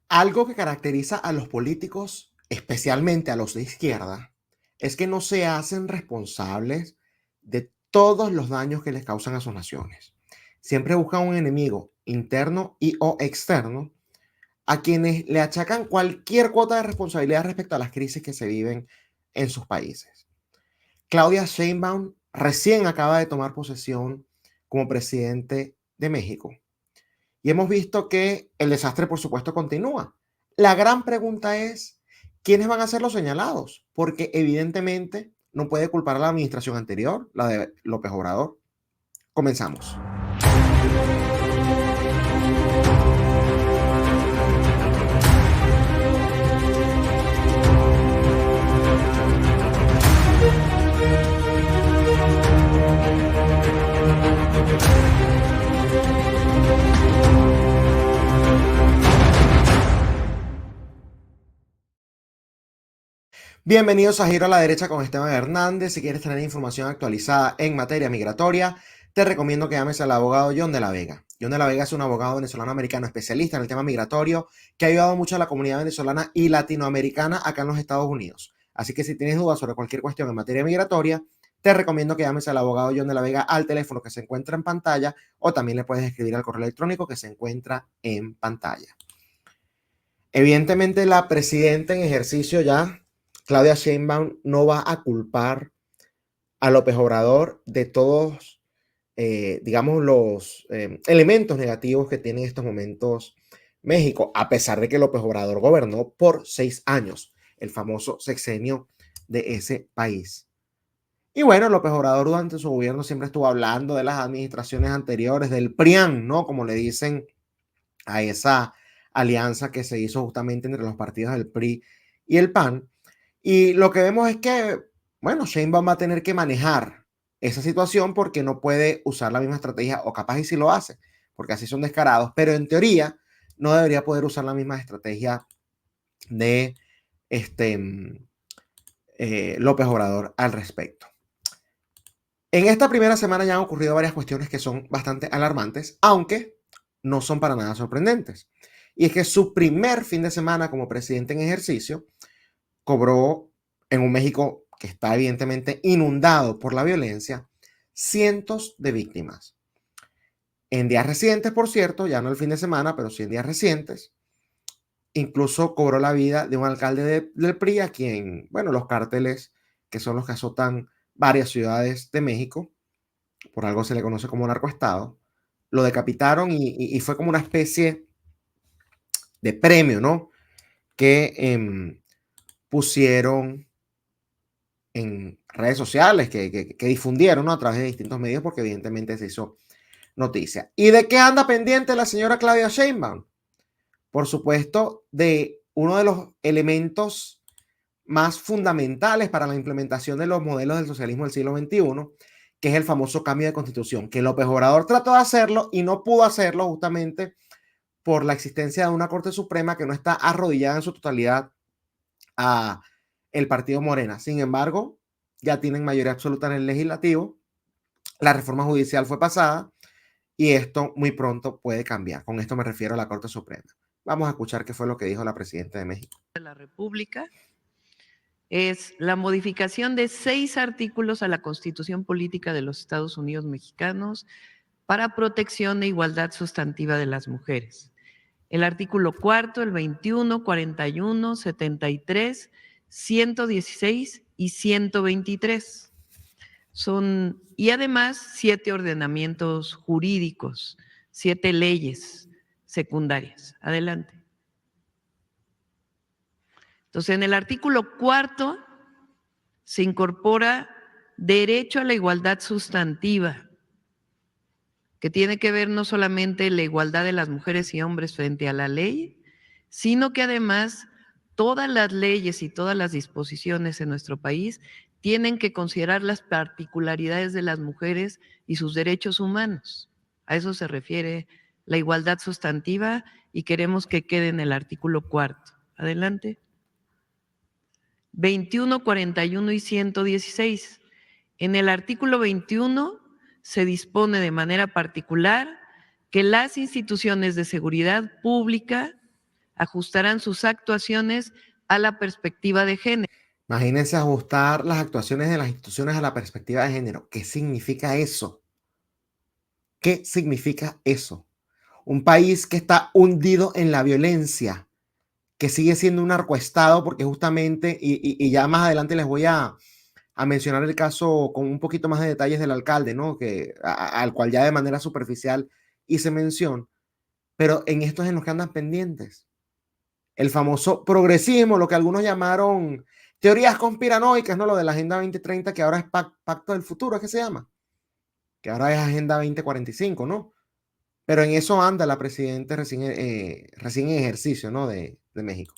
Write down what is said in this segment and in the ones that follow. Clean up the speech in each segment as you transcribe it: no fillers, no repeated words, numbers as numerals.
Algo que caracteriza a los políticos, especialmente a los de izquierda, es que no se hacen responsables de todos los daños que les causan a sus naciones. Siempre buscan un enemigo interno y o externo a quienes le achacan cualquier cuota de responsabilidad respecto a las crisis que se viven en sus países. Claudia Sheinbaum recién acaba de tomar posesión como presidente de México y hemos visto que el desastre, por supuesto, continúa. La gran pregunta es, ¿quiénes van a ser los señalados? Porque evidentemente no puede culpar a la administración anterior, la de López Obrador. Comenzamos. Bienvenidos a Giro a la Derecha con Esteban Hernández. Si quieres tener información actualizada en materia migratoria, te recomiendo que llames al abogado John de la Vega. John de la Vega es un abogado venezolano-americano especialista en el tema migratorio que ha ayudado mucho a la comunidad venezolana y latinoamericana acá en los Estados Unidos. Así que si tienes dudas sobre cualquier cuestión en materia migratoria, te recomiendo que llames al abogado John de la Vega al teléfono que se encuentra en pantalla o también le puedes escribir al correo electrónico que se encuentra en pantalla. Evidentemente, la presidenta en ejercicio ya, Claudia Sheinbaum, no va a culpar a López Obrador de todos, digamos, los elementos negativos que tiene en estos momentos México, a pesar de que López Obrador gobernó por 6 años, el famoso sexenio de ese país. Y bueno, López Obrador durante su gobierno siempre estuvo hablando de las administraciones anteriores, del PRIAN, ¿no? Como le dicen a esa alianza que se hizo justamente entre los partidos del PRI y el PAN. Y lo que vemos es que, bueno, Sheinbaum va a tener que manejar esa situación porque no puede usar la misma estrategia, o capaz y si lo hace, porque así son descarados, pero en teoría no debería poder usar la misma estrategia de López Obrador al respecto. En esta primera semana ya han ocurrido varias cuestiones que son bastante alarmantes, aunque no son para nada sorprendentes. Y es que su primer fin de semana como presidente en ejercicio cobró en un México que está evidentemente inundado por la violencia, cientos de víctimas. En días recientes, por cierto, ya no el fin de semana, pero sí en días recientes, incluso cobró la vida de un alcalde del PRI a quien, bueno, los cárteles, que son los que azotan varias ciudades de México, por algo se le conoce como narcoestado, lo decapitaron y fue como una especie de premio, ¿no? Que pusieron en redes sociales, que difundieron, ¿no? A través de distintos medios, porque evidentemente se hizo noticia. ¿Y de qué anda pendiente la señora Claudia Sheinbaum? Por supuesto, de uno de los elementos más fundamentales para la implementación de los modelos del socialismo del siglo XXI, que es el famoso cambio de constitución, que López Obrador trató de hacerlo y no pudo hacerlo justamente por la existencia de una Corte Suprema que no está arrodillada en su totalidad a el partido Morena. Sin embargo, ya tienen mayoría absoluta en el legislativo, la reforma judicial fue pasada y esto muy pronto puede cambiar. Con esto me refiero a la Corte Suprema. Vamos a escuchar qué fue lo que dijo la presidenta de México. De la República es la modificación de 6 artículos a la Constitución Política de los Estados Unidos Mexicanos para protección e igualdad sustantiva de las mujeres. El artículo 4, el 21, 41, 73, 116 y 123. Y además 7 ordenamientos jurídicos, 7 leyes secundarias. Adelante. Entonces, en el artículo 4 se incorpora derecho a la igualdad sustantiva, que tiene que ver no solamente la igualdad de las mujeres y hombres frente a la ley, sino que además todas las leyes y todas las disposiciones en nuestro país tienen que considerar las particularidades de las mujeres y sus derechos humanos. A eso se refiere la igualdad sustantiva y queremos que quede en el artículo 4. Adelante. 21, 41 y 116. En el artículo 21 se dispone de manera particular que las instituciones de seguridad pública ajustarán sus actuaciones a la perspectiva de género. Imagínense ajustar las actuaciones de las instituciones a la perspectiva de género. ¿Qué significa eso? ¿Qué significa eso? Un país que está hundido en la violencia, que sigue siendo un narcoestado, porque justamente, y ya más adelante les voy a mencionar el caso con un poquito más de detalles del alcalde, ¿no? Al cual ya de manera superficial hice mención, pero en esto es en los que andan pendientes. El famoso progresismo, lo que algunos llamaron teorías conspiranoicas, ¿no? Lo de la Agenda 2030, que ahora es Pacto del Futuro, ¿es que se llama? Que ahora es Agenda 2045, ¿no? Pero en eso anda la presidenta recién en ejercicio, ¿no? De México.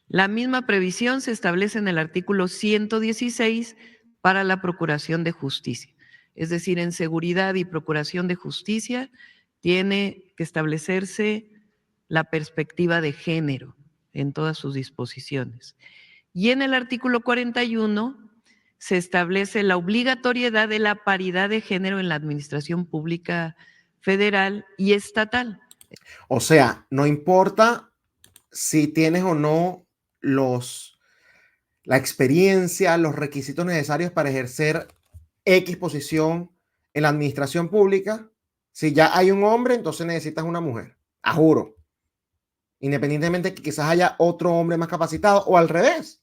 La misma previsión se establece en el artículo 116 para la Procuración de Justicia. Es decir, en seguridad y procuración de justicia tiene que establecerse la perspectiva de género en todas sus disposiciones. Y en el artículo 41 se establece la obligatoriedad de la paridad de género en la administración pública federal y estatal. O sea, no importa si tienes o no la experiencia, los requisitos necesarios para ejercer X posición en la administración pública. Si ya hay un hombre, entonces necesitas una mujer. A juro. Independientemente que quizás haya otro hombre más capacitado o al revés.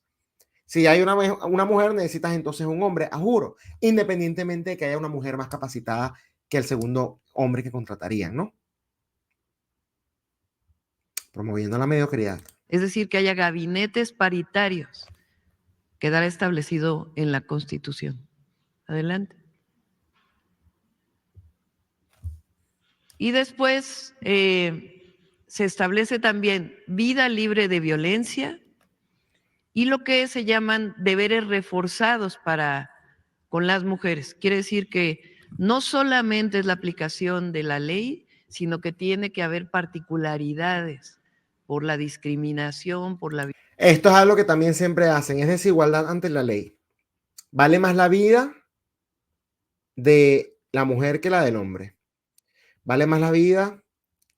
Si hay una mujer, necesitas entonces un hombre, a juro. Independientemente de que haya una mujer más capacitada que el segundo hombre que contratarían, ¿no? Promoviendo la mediocridad. Es decir, que haya gabinetes paritarios. Quedará establecido en la Constitución. Adelante. Y después se establece también vida libre de violencia y lo que se llaman deberes reforzados con las mujeres. Quiere decir que no solamente es la aplicación de la ley, sino que tiene que haber particularidades por la discriminación, por la... Esto es algo que también siempre hacen, es desigualdad ante la ley. Vale más la vida de la mujer que la del hombre. Vale más la vida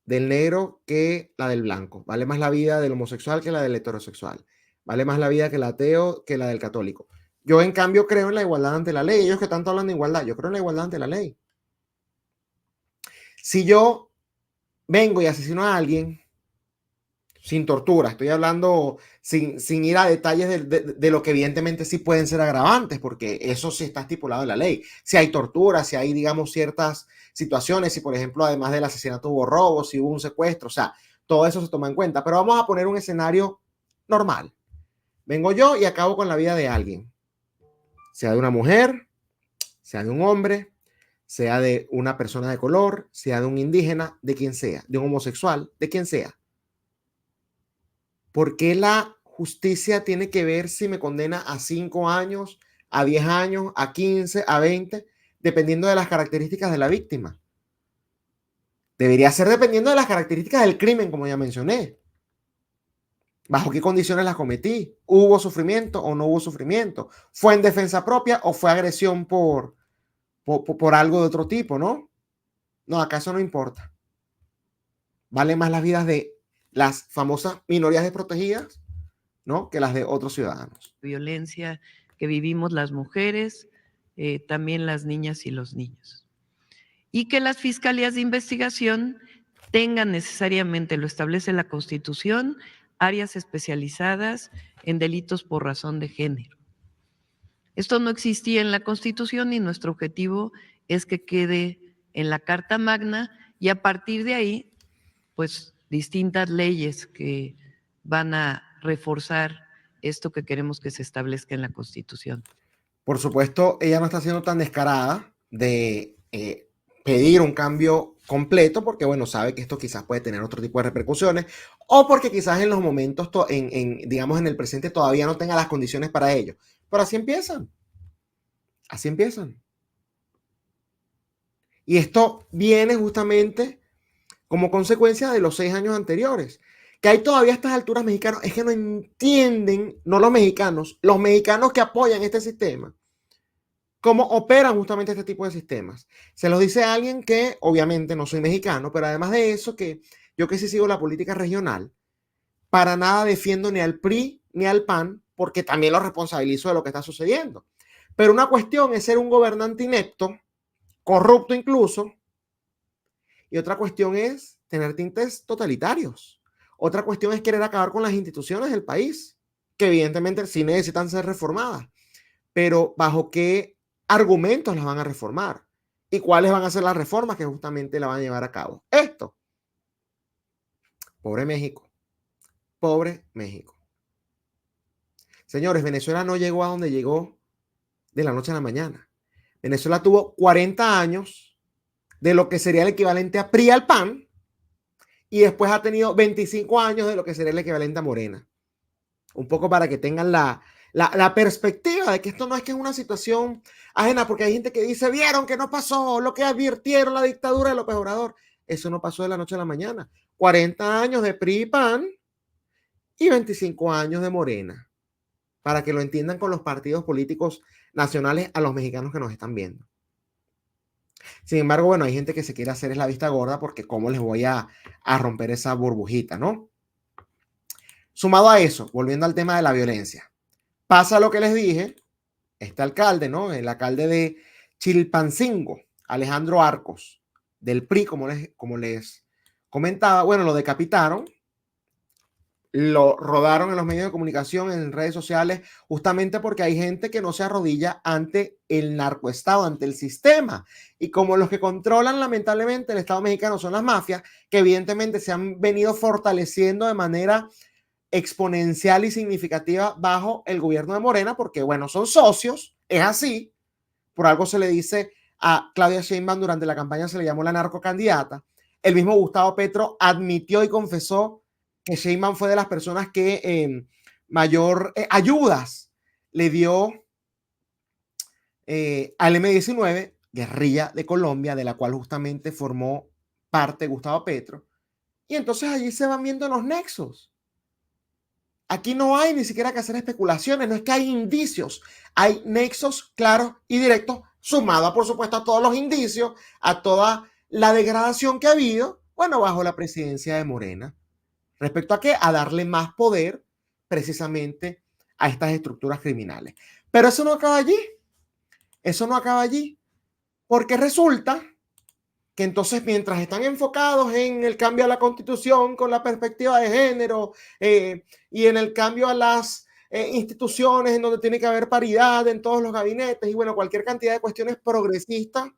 del negro que la del blanco. Vale más la vida del homosexual que la del heterosexual. Vale más la vida que el ateo que la del católico. Yo, en cambio, creo en la igualdad ante la ley. Ellos que tanto hablan de igualdad, yo creo en la igualdad ante la ley. Si yo vengo y asesino a alguien sin tortura, estoy hablando sin ir a detalles de lo que evidentemente sí pueden ser agravantes, porque eso sí está estipulado en la ley. Si hay tortura, si hay, digamos, ciertas situaciones, si por ejemplo, además del asesinato hubo robo, si hubo un secuestro, o sea, todo eso se toma en cuenta. Pero vamos a poner un escenario normal. Vengo yo y acabo con la vida de alguien, sea de una mujer, sea de un hombre, sea de una persona de color, sea de un indígena, de quien sea, de un homosexual, de quien sea. ¿Por qué la justicia tiene que ver si me condena a 5 años, a 10 años, a 15, a 20, dependiendo de las características de la víctima? Debería ser dependiendo de las características del crimen, como ya mencioné. ¿Bajo qué condiciones las cometí? ¿Hubo sufrimiento o no hubo sufrimiento? ¿Fue en defensa propia o fue agresión por algo de otro tipo, no? No, acá eso no importa. Vale más las vidas de las famosas minorías desprotegidas, ¿no?, que las de otros ciudadanos. Violencia que vivimos las mujeres, también las niñas y los niños. Y que las fiscalías de investigación tengan necesariamente, lo establece la Constitución, áreas especializadas en delitos por razón de género. Esto no existía en la Constitución y nuestro objetivo es que quede en la Carta Magna y a partir de ahí, pues distintas leyes que van a reforzar esto que queremos que se establezca en la Constitución. Por supuesto, ella no está siendo tan descarada de pedir un cambio completo, porque bueno, sabe que esto quizás puede tener otro tipo de repercusiones, o porque quizás en los momentos, digamos en el presente, todavía no tenga las condiciones para ello. Pero así empiezan. Así empiezan. Y esto viene justamente como consecuencia de los 6 años anteriores. Que hay todavía a estas alturas mexicanos, es que no entienden, no los mexicanos que apoyan este sistema, cómo operan justamente este tipo de sistemas. Se los dice a alguien que obviamente no soy mexicano, pero además de eso, que Yo que sí sigo la política regional, para nada defiendo ni al PRI ni al PAN, porque también los responsabilizo de lo que está sucediendo. Pero una cuestión es ser un gobernante inepto, corrupto incluso, y otra cuestión es tener tintes totalitarios. Otra cuestión es querer acabar con las instituciones del país, que evidentemente sí necesitan ser reformadas, pero ¿bajo qué argumentos las van a reformar? ¿Y cuáles van a ser las reformas que justamente la van a llevar a cabo? Esto. Pobre México. Pobre México. Señores, Venezuela no llegó a donde llegó de la noche a la mañana. Venezuela tuvo 40 años de lo que sería el equivalente a PRI al PAN y después ha tenido 25 años de lo que sería el equivalente a Morena. Un poco para que tengan la perspectiva de que esto no es que es una situación ajena, porque hay gente que dice, vieron que no pasó lo que advirtieron la dictadura de López Obrador. Eso no pasó de la noche a la mañana. 40 años de PRI y PAN y 25 años de Morena, para que lo entiendan con los partidos políticos nacionales a los mexicanos que nos están viendo. Sin embargo, bueno, hay gente que se quiere hacer es la vista gorda porque cómo les voy a romper esa burbujita, ¿no? Sumado a eso, volviendo al tema de la violencia, pasa lo que les dije, este alcalde, ¿no? El alcalde de Chilpancingo, Alejandro Arcos, del PRI, como les comentaba, bueno, lo decapitaron, lo rodaron en los medios de comunicación, en redes sociales, justamente porque hay gente que no se arrodilla ante el narcoestado, ante el sistema. Y como los que controlan lamentablemente el Estado mexicano son las mafias, que evidentemente se han venido fortaleciendo de manera exponencial y significativa bajo el gobierno de Morena, porque bueno, son socios, es así. Por algo se le dice a Claudia Sheinbaum durante la campaña, se le llamó la narcocandidata. El mismo Gustavo Petro admitió y confesó que Sheinbaum fue de las personas que mayor ayudas le dio al M-19, guerrilla de Colombia, de la cual justamente formó parte Gustavo Petro. Y entonces allí se van viendo los nexos. Aquí no hay ni siquiera que hacer especulaciones, no es que hay indicios, hay nexos claros y directos, sumados por supuesto a todos los indicios, a toda la degradación que ha habido, bueno, bajo la presidencia de Morena. ¿Respecto a qué? A darle más poder precisamente a estas estructuras criminales. Pero eso no acaba allí. Eso no acaba allí. Porque resulta que entonces mientras están enfocados en el cambio a la Constitución con la perspectiva de género y en el cambio a las instituciones en donde tiene que haber paridad en todos los gabinetes y bueno, cualquier cantidad de cuestiones progresistas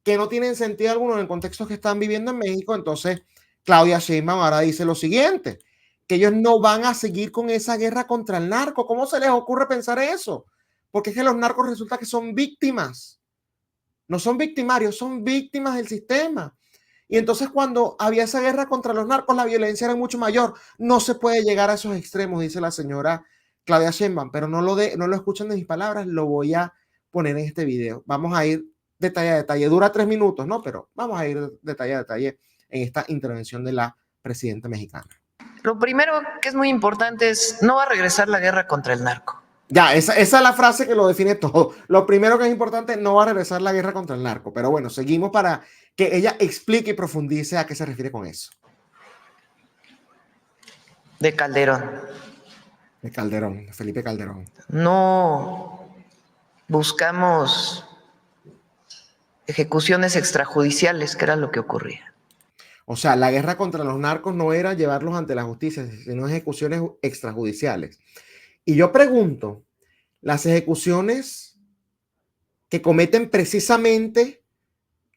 que no tienen sentido alguno en el contexto que están viviendo en México, entonces Claudia Sheinbaum ahora dice lo siguiente, que ellos no van a seguir con esa guerra contra el narco. ¿Cómo se les ocurre pensar eso? Porque es que los narcos resulta que son víctimas. No son victimarios, son víctimas del sistema. Y entonces cuando había esa guerra contra los narcos, la violencia era mucho mayor. No se puede llegar a esos extremos, dice la señora Claudia Sheinbaum, pero no lo escuchan de mis palabras, lo voy a poner en este video. Vamos a ir detalle a detalle. Dura 3 minutos, ¿no? Pero vamos a ir detalle a detalle en esta intervención de la presidenta mexicana. Lo primero que es muy importante es, no va a regresar la guerra contra el narco. Ya, esa es la frase que lo define todo. Lo primero que es importante, no va a regresar la guerra contra el narco. Pero bueno, seguimos para que ella explique y profundice a qué se refiere con eso. De Calderón. De Calderón, de Felipe Calderón. No buscamos ejecuciones extrajudiciales, que era lo que ocurría. O sea, la guerra contra los narcos no era llevarlos ante la justicia, sino ejecuciones extrajudiciales. Y yo pregunto, las ejecuciones que cometen precisamente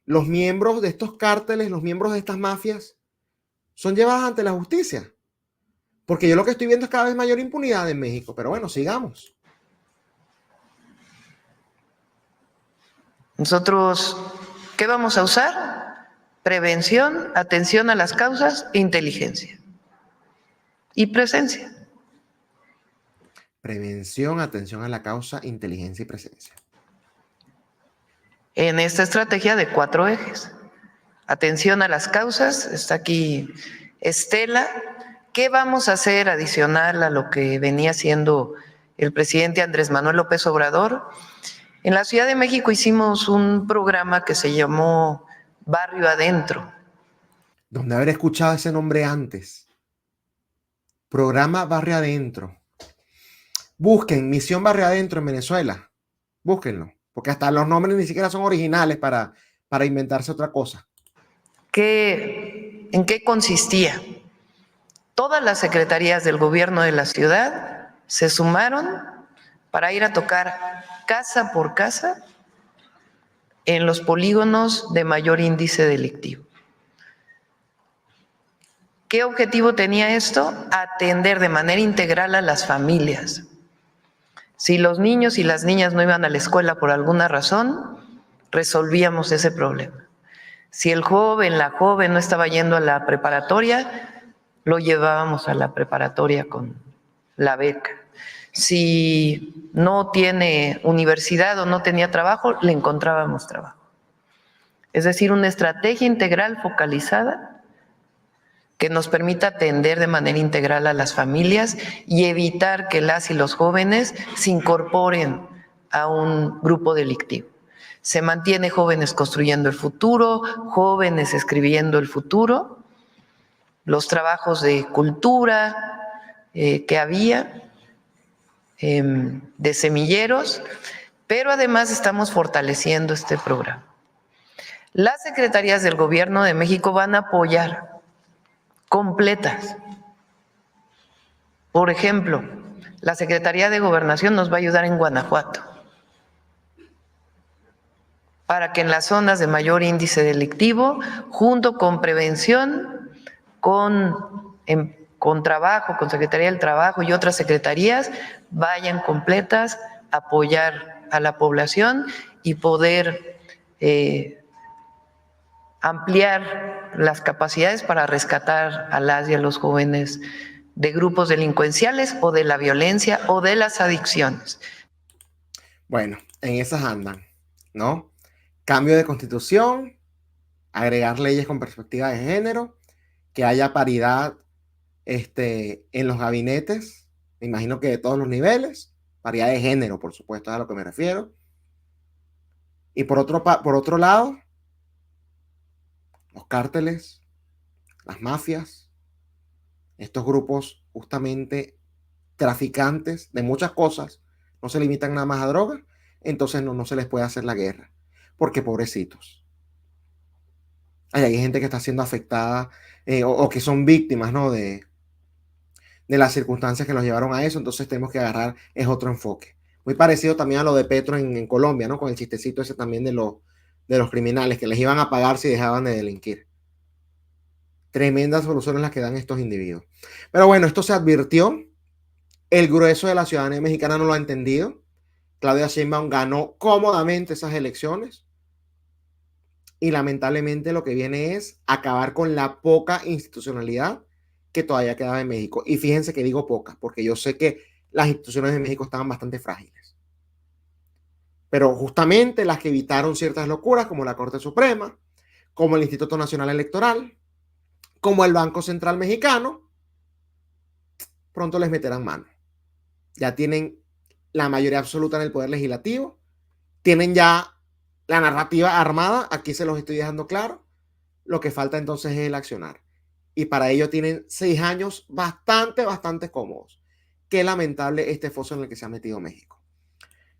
los miembros de estos cárteles, los miembros de estas mafias, son llevadas ante la justicia. Porque yo lo que estoy viendo es cada vez mayor impunidad en México. Pero bueno, sigamos. Nosotros, ¿qué vamos a usar? Prevención, atención a las causas, inteligencia y presencia. Prevención, atención a la causa, inteligencia y presencia. En esta estrategia de 4 ejes. Atención a las causas, está aquí Estela. ¿Qué vamos a hacer adicional a lo que venía haciendo el presidente Andrés Manuel López Obrador? En la Ciudad de México hicimos un programa que se llamó Barrio Adentro. ¿Dónde haber escuchado ese nombre antes? Programa Barrio Adentro. Busquen Misión Barrio Adentro en Venezuela. Búsquenlo, porque hasta los nombres ni siquiera son originales para inventarse otra cosa. ¿En qué consistía? Todas las secretarías del gobierno de la ciudad se sumaron para ir a tocar casa por casa en los polígonos de mayor índice delictivo. ¿Qué objetivo tenía esto? Atender de manera integral a las familias. Si los niños y las niñas no iban a la escuela por alguna razón, resolvíamos ese problema. Si el joven, la joven no estaba yendo a la preparatoria, lo llevábamos a la preparatoria con la beca. Si no tiene universidad o no tenía trabajo, le encontrábamos trabajo. Es decir, una estrategia integral focalizada que nos permita atender de manera integral a las familias y evitar que las y los jóvenes se incorporen a un grupo delictivo. Se mantiene Jóvenes Construyendo el Futuro, Jóvenes Escribiendo el Futuro, los trabajos de cultura que había, de semilleros, pero además estamos fortaleciendo este programa. Las secretarías del Gobierno de México van a apoyar completas. Por ejemplo, la Secretaría de Gobernación nos va a ayudar en Guanajuato para que en las zonas de mayor índice delictivo, junto con prevención, con trabajo, con Secretaría del Trabajo y otras secretarías, vayan completas a apoyar a la población y poder ampliar las capacidades para rescatar a las y a los jóvenes de grupos delincuenciales o de la violencia o de las adicciones. Bueno, en esas andan, ¿no? Cambio de constitución, agregar leyes con perspectiva de género, que haya paridad en los gabinetes, me imagino que de todos los niveles, paridad de género, por supuesto, es a lo que me refiero. Y por otro lado, los cárteles, las mafias, estos grupos justamente traficantes de muchas cosas, no se limitan nada más a drogas, entonces no se les puede hacer la guerra, porque pobrecitos. Hay gente que está siendo afectada o que son víctimas, ¿no? de las circunstancias que los llevaron a eso, entonces tenemos que agarrar es otro enfoque. Muy parecido también a lo de Petro en Colombia, ¿no? Con el chistecito ese también de los criminales que les iban a pagar si dejaban de delinquir. Tremendas soluciones las que dan estos individuos. Pero bueno, esto se advirtió. El grueso de la ciudadanía mexicana no lo ha entendido. Claudia Sheinbaum ganó cómodamente esas elecciones. Y lamentablemente lo que viene es acabar con la poca institucionalidad que todavía quedaba en México. Y fíjense que digo poca, porque yo sé que las instituciones de México estaban bastante frágiles. Pero justamente las que evitaron ciertas locuras, como la Corte Suprema, como el Instituto Nacional Electoral, como el Banco Central Mexicano, pronto les meterán mano. Ya tienen la mayoría absoluta en el Poder Legislativo, tienen ya la narrativa armada, aquí se los estoy dejando claro. Lo que falta entonces es el accionar. Y para ello tienen 6 años bastante cómodos. Qué lamentable este foso en el que se ha metido México.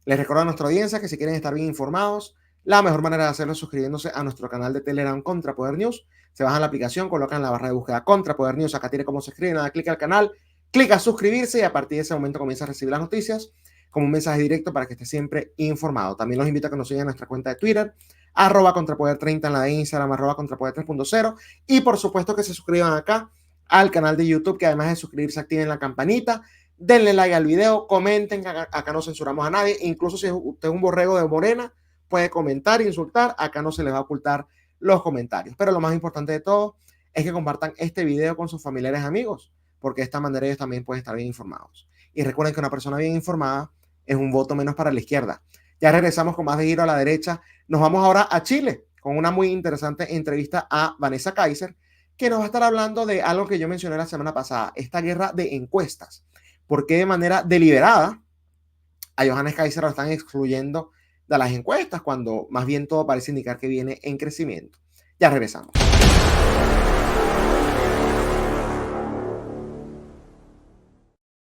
Les recuerdo a nuestra audiencia que si quieren estar bien informados, la mejor manera de hacerlo es suscribiéndose a nuestro canal de Telegram Contrapoder News. Se bajan la aplicación, colocan la barra de búsqueda Contrapoder News, acá tiene cómo se escribe, nada, clica al canal, clica a suscribirse y a partir de ese momento comienza a recibir las noticias como un mensaje directo para que esté siempre informado. También los invito a que nos sigan en nuestra cuenta de Twitter, @Contrapoder30, en la de Instagram, @Contrapoder3.0, y por supuesto que se suscriban acá al canal de YouTube, que además de suscribirse activen la campanita, denle like al video, comenten, que acá no censuramos a nadie, incluso si usted es un borrego de Morena, puede comentar, insultar, acá no se les va a ocultar los comentarios. Pero lo más importante de todo es que compartan este video con sus familiares y amigos, porque de esta manera ellos también pueden estar bien informados. Y recuerden que una persona bien informada es un voto menos para la izquierda. Ya regresamos con más de Giro a la Derecha. Nos vamos ahora a Chile con una muy interesante entrevista a Vanessa Kaiser, que nos va a estar hablando de algo que yo mencioné la semana pasada, esta guerra de encuestas. ¿Por qué de manera deliberada a Johannes Kaiser lo están excluyendo de las encuestas cuando más bien todo parece indicar que viene en crecimiento? Ya regresamos.